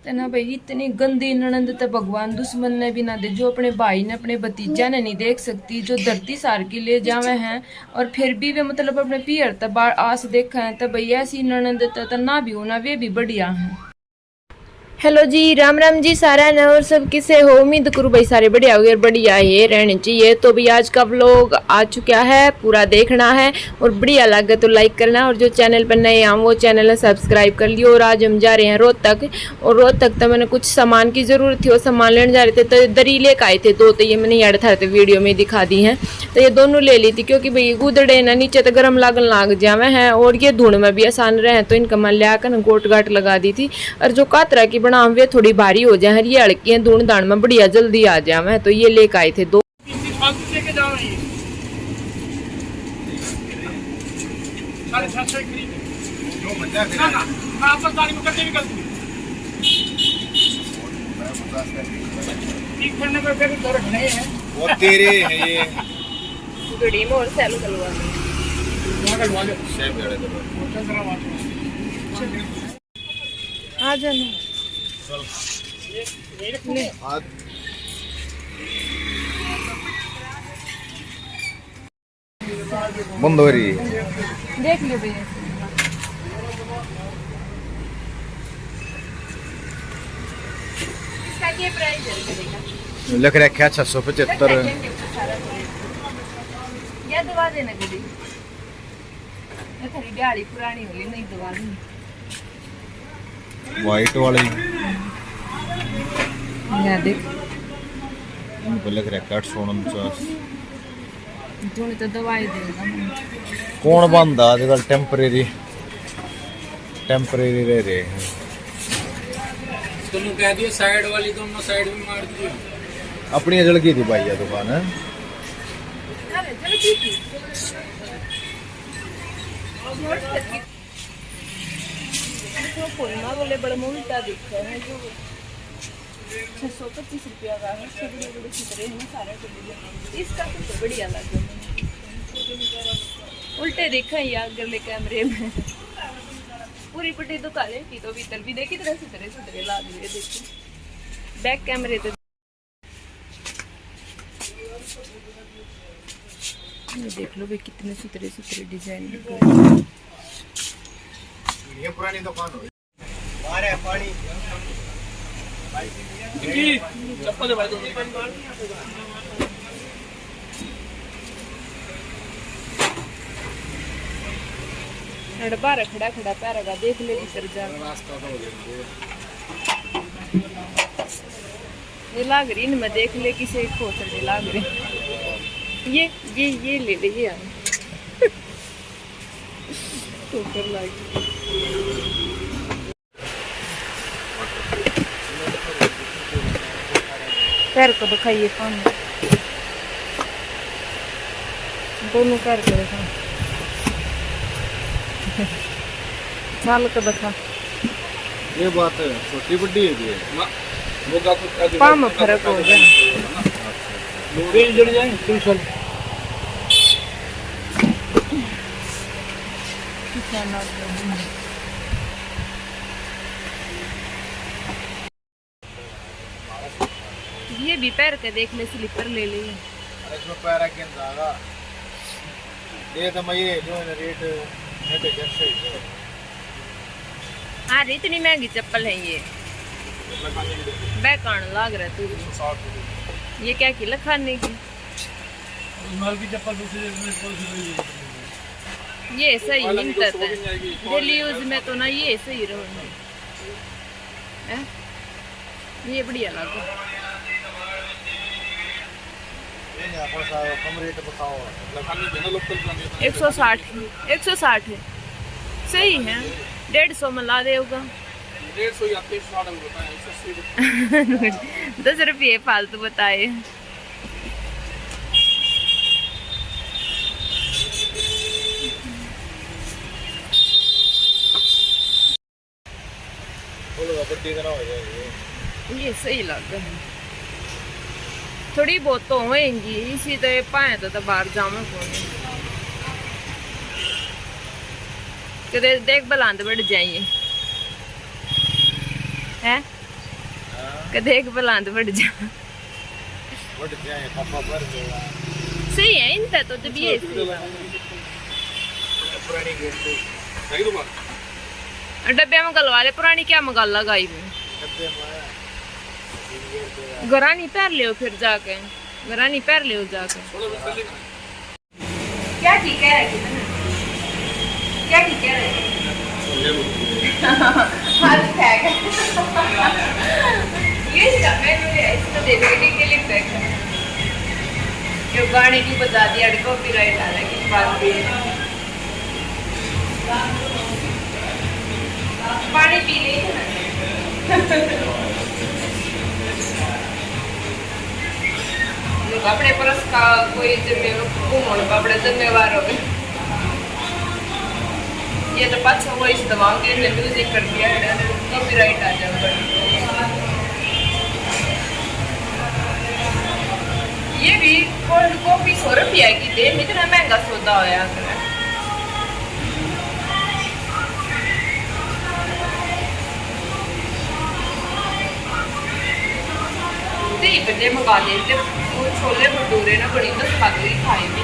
तो ना भाई इतनी गंदी ननंद तो भगवान दुश्मन ने भी ना दे, जो अपने भाई ने अपने भतीजा ने नहीं देख सकती, जो धरती सार की ले जावे हैं और फिर भी वे मतलब अपने पियर तब आस देखा है। तो भाई ऐसी ननंद तो ना भी होना, वे भी बढ़िया है। हेलो जी, राम राम जी सारा न और सब किसे हो। उम्मीद करूँ भाई सारे बढ़िया हो, बढ़िया है रहने चाहिए। तो भाई आज का व्लॉग आ चुका है, पूरा देखना है और बढ़िया लगे तो लाइक करना, और जो चैनल पर नए हैं वो चैनल है सब्सक्राइब कर लियो। और आज हम जा रहे हैं रोहतक, और रोहतक तो मैंने कुछ सामान की ज़रूरत थी, वो सामान लेने जा रहे थे। तो दरी लेकर आए थे दो, तो ये मैंने यार था वीडियो में दिखा दी हैं। तो ये दोनों ले ली थी, क्योंकि भाई गुदड़े ना नीचे तो गर्म लागन लाग जावे हैं, और ये धुन में भी आसान रहे, तो इनका मैं ले आकर गोट गाट लगा दी थी। और जो कातरा की बना वे थोड़ी भारी हो जाए, ये हल्की है, धुन दान में बढ़िया जल्दी आ जाए, तो ये लेकर आए थे दो। वो तेरे है ये गड़ी में और सेल करवा आ जाना। बंद हो रही है, देख लो भैया। इसका क्या प्राइस है? लिख रखा 675। या दवा देना कभी, ये थोड़ी दिहाड़ी पुरानी होगी, नहीं दवा दी। व्हाइट वाली या देख, लिख रखा 849। तूने तो दवाई देगा। कौन बंदा आजकल टेम्परेरी रह रहे हैं। तुम कह दियो साइड वाली, दोनों साइड में मार दियो। अपनी जल की थी भाई ये दुकान है। बोले बड़ा उल्टा दिखता है, जो 625 रुपया का है। बड़े बड़े चित्रे हैं सारे, इसका तो बढ़िया लगे, उल्टे देखा यार अगले कैमरे में। पूरी पट्टी दुकान की तो भीतर भी देखी तरह सुथरे सुथरे लाग रहे, देखो बैक कैमरे तो। ये देख लो भाई कितने सुथरे सुथरे डिजाइन लगे। ये पुरानी दुकान हो मारे पानी चप्पल है भाई, बारह खड़ा खड़ा पैरा देख ले भीतर जा। ये लाग रही इनमें, देख ले किसे खोसड़े लाग रहे। ये ले ले, ये ठोकर लागी। पैर को दिखाइए, पानी दोनों पैर को दिखा, चाल को दिखा। ये बात है, छोटी बड्डी है पाँव में फर्क हो जाए। जड़ जाए तुम ये भी पैर के देख ले, स्लीपर ले ले। इसमें पैरा के अंदाजा ये तो मैं ये जो है रेट है तो जैसे हाँ इतनी महंगी चप्पल है ये, बैकान लाग रहा तू। 160। ये क्या की लखाने की, माल की चप्पल ये सही हिंटत है डेली यूज में, तो ना ये सही रहो, ये बढ़िया लगा। कम रेट बताओ। 160 है, सही है। 150 में ला देगा। 10 रुपये फालतू बताए। ये सही लगा, थोड़ी बहुत तो होएंगी इसी तो पाए तो बाहर जामे कदे देख बलांद बढ़ जाइए है कदे एक बलांद बढ़ जा बढ़ जाए पापा भर देगा सही है इनका तो जब ये पुरानी गेट तो सही तो बात डब्बे में गलवा ले पुरानी क्या मगाल लगाई हुई डब्बे में गरानी पैर ले फिर जाके गरानी पैर ले जाके क्या ठीक है क्या ठीक है हाथ फेंक ये सब मैं इसको देखने के लिए फेंक ये गाने की बजा दिया कॉपीराइट आ रहा है किस बात पे पानी पी ले अपने परस का कोई जिम्मेवार अपने जिम्मेवार हो गए ये तो पाँच वो इस दवाओं के लिए म्यूजिक कर दिया है कॉपीराइट आ जाएगा ये भी कोल्ड कॉफी 100 रुपया की दे इतना महंगा सौदा होया बजे मंगा लेते वो छोले भटूरे ना बड़ी तो स्वाद ही खाए भी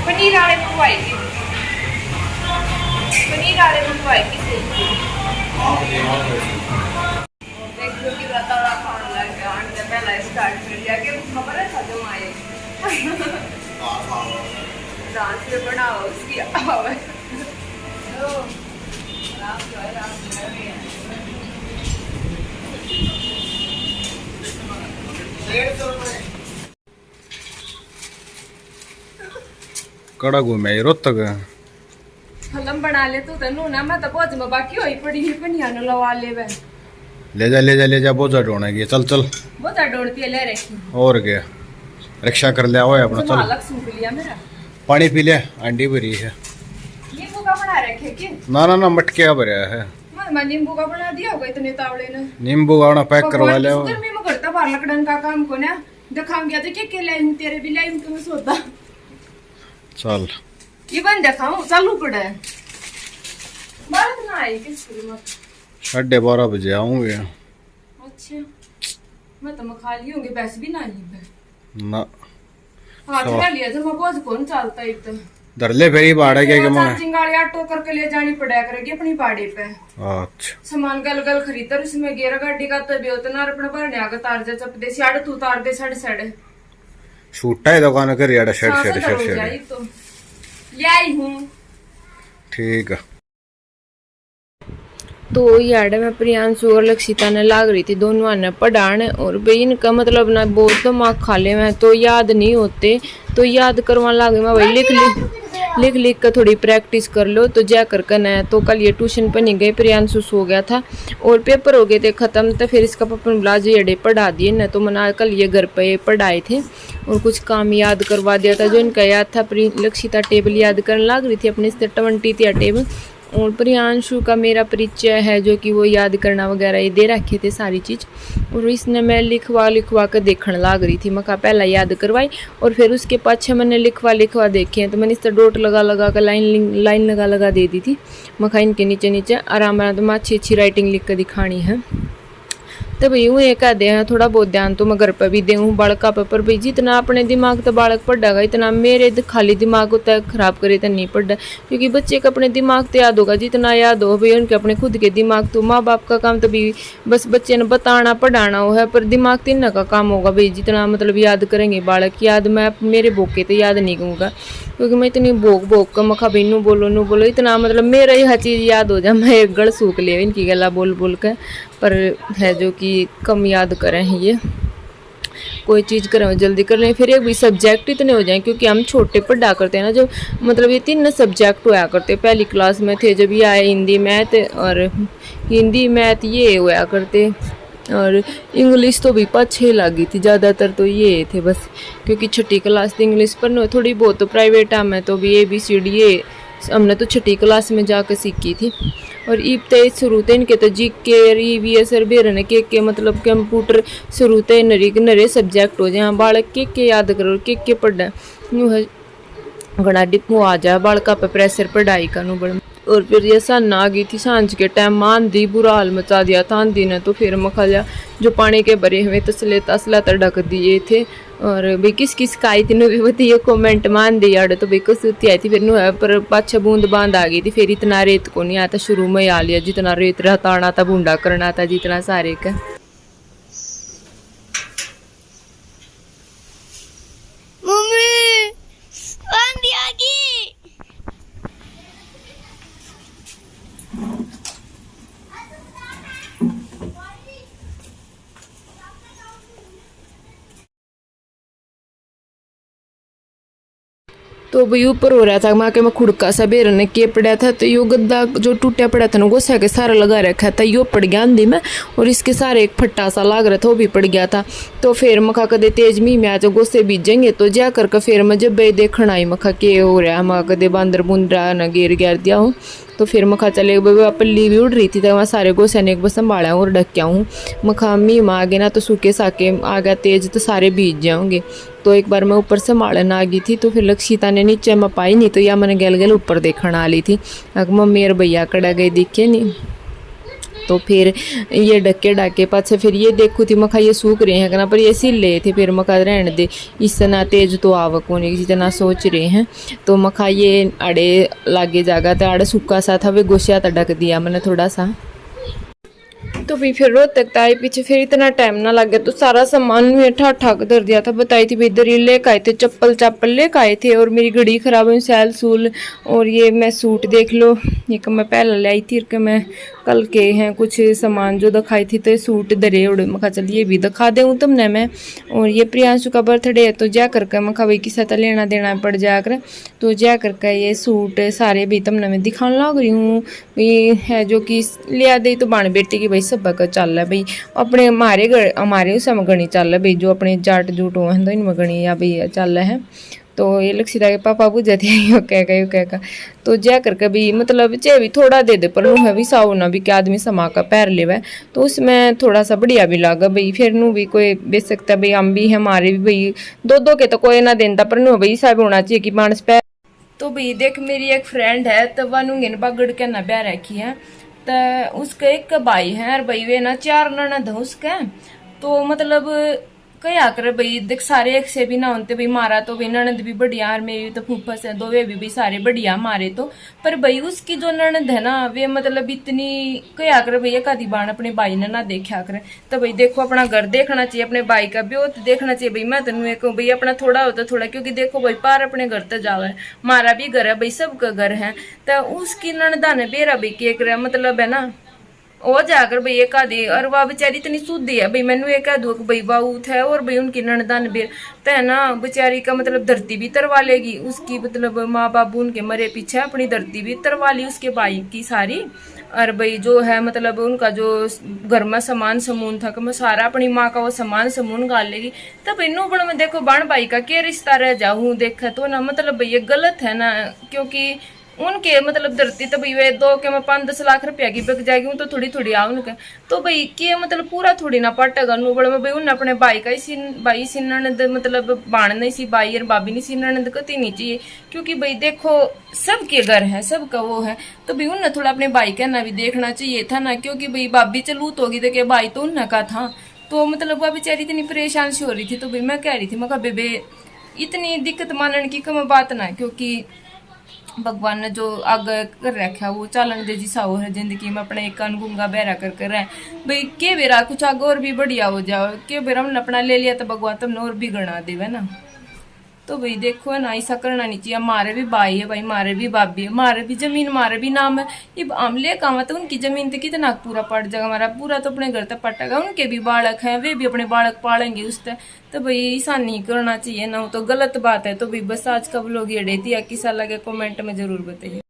पनीर वाले मंगवाए थी सही देखो कि बतावा खाने लग गया आने पहला स्टार्ट कर दिया कि खबर है जो आए डांस पे बनाओ उसकी आवाज तो रात जो है रात में कड़ा घूमे रोहतक फिल्म बना ले तो तनु ना मैं तो बहुत में बाकी होई पड़ी है पनिया न लवा ले वे ले जा बोझा ढोने की चल बहुत ढोड़ती है ले रखी और क्या रिक्शा कर लिया हुआ है अपना चल अलग सूख लिया मेरा पानी पी ले आंटी भरी है नींबू का बना रखे के ना मटके भरा है मैं नींबू का बना दिया होगा इतने तावड़े ने नींबू का पैक करवा ले गर्मी में करता बाहर लकड़न का काम को ना दिखाऊं गया तो के लाई तेरे भी लाई तुम्हें सोता चल ये बन दिखाऊं चालू पड़ा है बात ना आई किस मत 12:30 बजे आऊंगे अच्छा मैं तो मैं खा ली होंगे वैसे भी ना ली ना हाथ में लिया जब मैं बहुत कौन चलता एक तो धरले फेरी बाड़ा के मैं चिंगाड़ी ऑटो करके ले जानी पड़ा करेगी अपनी बाड़ी पे अच्छा सामान गल खरीदर उसमें गेरा गाड़ी का तो बेतना अपने भरने आगे तार जा चप दे साढ़े तू तार दे साढ़े छूटा है दुकान कर यार शर्ट तो ले आई हूं ठीक है तो यार मैं प्रियांशु और लक्षिता ने लाग रही थी दोनों ने पढ़ाने और भाई इनका मतलब ना बहुत दिमाग खा ले मैं तो याद नहीं होते तो याद करवा लागे मैं वही लिख कर थोड़ी प्रैक्टिस कर लो तो जा कर करना है। तो कल ये ट्यूशन पर नहीं गए प्रियांशु सो गया था और पेपर हो गए थे ख़त्म तो फिर इसका पापा ने बुला जो अड़े पढ़ा दिए ना तो मना कल ये घर पे पढ़ाए थे और कुछ काम याद करवा दिया था जो इनका याद था। लक्षिता टेबल याद करने लग रही थी अपने से 20 थी टेबल और प्रियांशु का मेरा परिचय है जो कि वो याद करना वगैरह ये दे रखे थे सारी चीज़ और इसने मैं लिखवा कर देखने लग रही थी। मैं कहा पहला याद करवाई और फिर उसके पाछे मैंने लिखवा देखे हैं तो मैंने इस तरह डॉट लगा कर लाइन लगा दे दी थी। मैं कहा इनके नीचे आराम तो मैं अच्छी राइटिंग लिख कर दिखानी है। तो भाई यूँ एक दे हैं थोड़ा बहुत ध्यान तो मैं घर पर भी दूँ बालका पर भाई जितना अपने दिमाग तो बालक पढ़ेगा इतना मेरे खाली दिमाग होता है ख़राब करे तो नहीं पढ़ा क्योंकि बच्चे का अपने दिमाग तो याद होगा जितना याद हो भाई उनके अपने खुद के दिमाग तो माँ बाप का काम तो भी बस बच्चे ने बताना पढ़ाना हो है पर दिमाग तो इन्ना का काम होगा भाई जितना मतलब याद करेंगे बालक याद मैं मेरे बोके तो याद नहीं कहूँगा क्योंकि मैं इतनी भोग कर मखा भाई नू बोलो इतना मतलब मेरा यह चीज़ याद हो जाए मैं एक गढ़ सूख लिया इनकी गला बोल कर पर है जो कि कम याद करें ये कोई चीज़ करें जल्दी कर लें फिर एक भी सब्जेक्ट इतने हो जाएं क्योंकि हम छोटे पढ़ा करते हैं ना जो मतलब ये 3 सब्जेक्ट होया करते पहली क्लास में थे जब ये आए हिंदी मैथ ये होया करते और इंग्लिश तो भी पाछे लगी थी ज़्यादातर तो ये थे बस क्योंकि 6ठी क्लास थी इंग्लिश पर थोड़ी बहुत तो प्राइवेट में तो भी ABCD ये हमने तो 6ठी क्लास में जाकर सीखी थी और ईब ते शुरू थे इनके तो GK EVS और बेरने के मतलब कंप्यूटर शुरू थे नरे सब्जेक्ट हो जाए बालक के याद करो के पढ़ा यूँ है घना डिपो आ जाए बालका पे प्रेशर पढ़ाई का नू बड़ा और फिर ये सन आ गई थी सांझ के टाइम, आंधी बुरा हाल मचा दिया था आंधी ने। तो फिर मखा लिया जो पानी के भरे हुए तसला तो ढक दिए थे। और भाई किस किस का आई थी नु भी बताइए कमेंट मान दी यार। तो भाई कसूती आई थी फिर नु है पर पाछा बूंद बांध आ गई थी। फिर इतना रेत को नहीं आता, शुरू में आ लिया जितना रेत रहता आना था, बूंदा करना था जितना सारे का। तो भाई ऊपर हो रहा था माँ के मैं खुड़का सा बेरने के पड़ा था। तो यो गद्दा जो टूटा पड़ा था ना गोसा के सारा लगा रखा था, यो पड़ गया आंधी में। और इसके सारे एक फट्टा सा लाग रहा था वो भी पड़ गया था। तो फिर मखा कदे तेज मी में आज गोसे बीजेंगे तो जा करके फिर मैं जब देखना आई मखा के हो रहा है, कदे बांदर बुंदरा न गिर दिया हूँ। तो फिर मखा चले पल्ली भी उड़ रही थी तो वहाँ सारे गोसे ने एक बस संभाला और ढक के आऊँ। मखा मी में आ गए ना तो सूखे साके आ गया तेज तो सारे बीज जाओगे। तो एक बार मैं ऊपर संभालन आ गई थी तो फिर लक्षिता ने नीचे में पाई नहीं तो या मैंने गल ऊपर देखने आ ली थी। मम्मी और भैया कड़ा गए दिखे नहीं। तो फिर ये डके डाके पाछे फिर ये देखू थी मखा ये सूख रहे हैं कहना पर ये सिल ले थे। फिर मखा रहने दे इतना तेज तो आवक होने जितना सोच रहे हैं। तो मखा ये आड़े लागे जागा तो आड़े सूखा सा था वे गोशिया तो ढक दिया मैंने थोड़ा सा। तो भी फिर रोज तक आए पीछे फिर इतना टाइम ना लगे तो सारा सामान में ठाक धर दिया था। बताई थी इधर ही लेकर आए थे चप्पल लेकर आए थे और मेरी घड़ी खराब हुई सैल सूल। और ये मैं सूट देख लो ये मैं पहले लाई थी कि मैं कल के हैं कुछ सामान जो दिखाई थी तो ये सूट दरे उड़े मखा चलिए भी दिखा दूँ तुमने मैं। और ये प्रियांशु का बर्थडे है तो जा करके मखा भाई किसी तरह लेना देना पड़ जाकर तो जा करके ये सूट सारे भी तुमने मैं दिखाने लग रही हूँ। ये है जो कि लिया दे तो बाण बेटी की भाई सब का चल है भाई अपने हमारे उस में गणी चल है भाई जो अपने जाट जूट हुआ है तो इनमें गणी या भाई चल है। तो ये लक्षिता के पापा बुझे थे यो कह तो जा करके भी मतलब चाहे भी थोड़ा दे दे पर नू है भी साउ ना भी क्या आदमी समा का पैर लेवे तो उसमें थोड़ा सा बढ़िया भी लगा भाई। फिर नू भी कोई बेच सकता भाई हम भी हमारे भी भाई दो के तो कोई ना देता पर नू भाई सब होना चाहिए कि मानस पैर। तो भाई देख मेरी एक फ्रेंड है तो वह नूंगे बागड़ के ना ब्याह रखी है तो उसका एक भाई है और भाई वे ना 4 ननद है उसके। तो मतलब क्या करे भाई देख सारे एक से भी ना होते भाई मारा तो भाई ननद भी बढ़िया और मेरी तो फूफस है दो वे भी सारे बढ़िया मारे तो। पर भाई उसकी जो ननद है ना वे मतलब इतनी क्या करे भैया कदी बाण अपने भाई ने ना देखा करे। तो भाई देखो अपना घर देखना चाहिए अपने भाई का भी तो देखना चाहिए भाई। मैं तेन एक भाई अपना थोड़ा होता थोड़ा क्योंकि देखो भाई पार अपने घर तक जावे मारा भी घर है भाई सबका घर है। तो उसकी ननदा ने बेरा भी के करे मतलब है ना वो जाकर भाई एक आधी और वह बेचारी इतनी शुद्धी है भाई मैंने एक कह दूँ भाई वाऊ थे और भाई उनकी ननदान बेर तो है ना बेचारी का मतलब धरती भी तरवा लेगी उसकी मतलब माँ बाबू उनके मरे पीछे अपनी धरती भी तरवा ली उसके भाई की सारी। और भाई जो है मतलब उनका जो घर में सामान समून था मैं सारा अपनी माँ का वो सामान समून गाल लेगी। तब इन बड़ में देखो बाण भाई का क्या रिश्ता रह जाऊँ देखा तो ना मतलब भाई ये गलत है ना क्योंकि उनके मतलब धरती तो भाई वे 2 के मैं 5-10 लाख रुपया की बिक जाएगी तो थोड़ी थोड़ी आ उनके तो भाई के मतलब पूरा थोड़ी ना पटेगा नू बड़ा में भाई उन्हें अपने भाई का ही भाई सी ननद मतलब बाण नहीं सी भाई और भाभी नहीं सी ननद कती नहीं चाहिए क्योंकि भाई देखो सबके घर है सबका वो है। तो भाई उन्हें थोड़ा अपने भाई का ना भी देखना चाहिए था ना क्योंकि भाई भाभी चलूत होगी तो क्या भाई तो उन्हें का था। तो मतलब वह बेचारी इतनी परेशान सी हो रही थी तो भाई मैं कह रही थी मैं कहा बेबे इतनी दिक्कत मानने की कम बात ना क्योंकि भगवान ने जो आगे कर रखा वो चालन दे जी साओ है जिंदगी में अपने एक कान गुंगा बहरा कर रहे भाई के बेरा कुछ आगे और भी बढ़िया हो जाओ के बेरा हमने अपना ले लिया तो भगवान तुमने और भी गणा देवे ना। तो भाई देखो है ना ऐसा करना नहीं चाहिए। हमारे भी भाई है भाई हमारे भी भाभी है हमारे भी जमीन हमारे भी नाम है। ये आमले काम तो उनकी जमीन तो कितना पूरा पड़ जाएगा हमारा पूरा तो अपने घर तक पटेगा उनके भी बालक हैं वे भी अपने बालक पालेंगे उससे। तो भाई ऐसा नहीं करना चाहिए ना तो गलत बात है। तो भाई बस आज का व्लॉग ये डेती किसा लगे कमेंट में जरूर बताइए।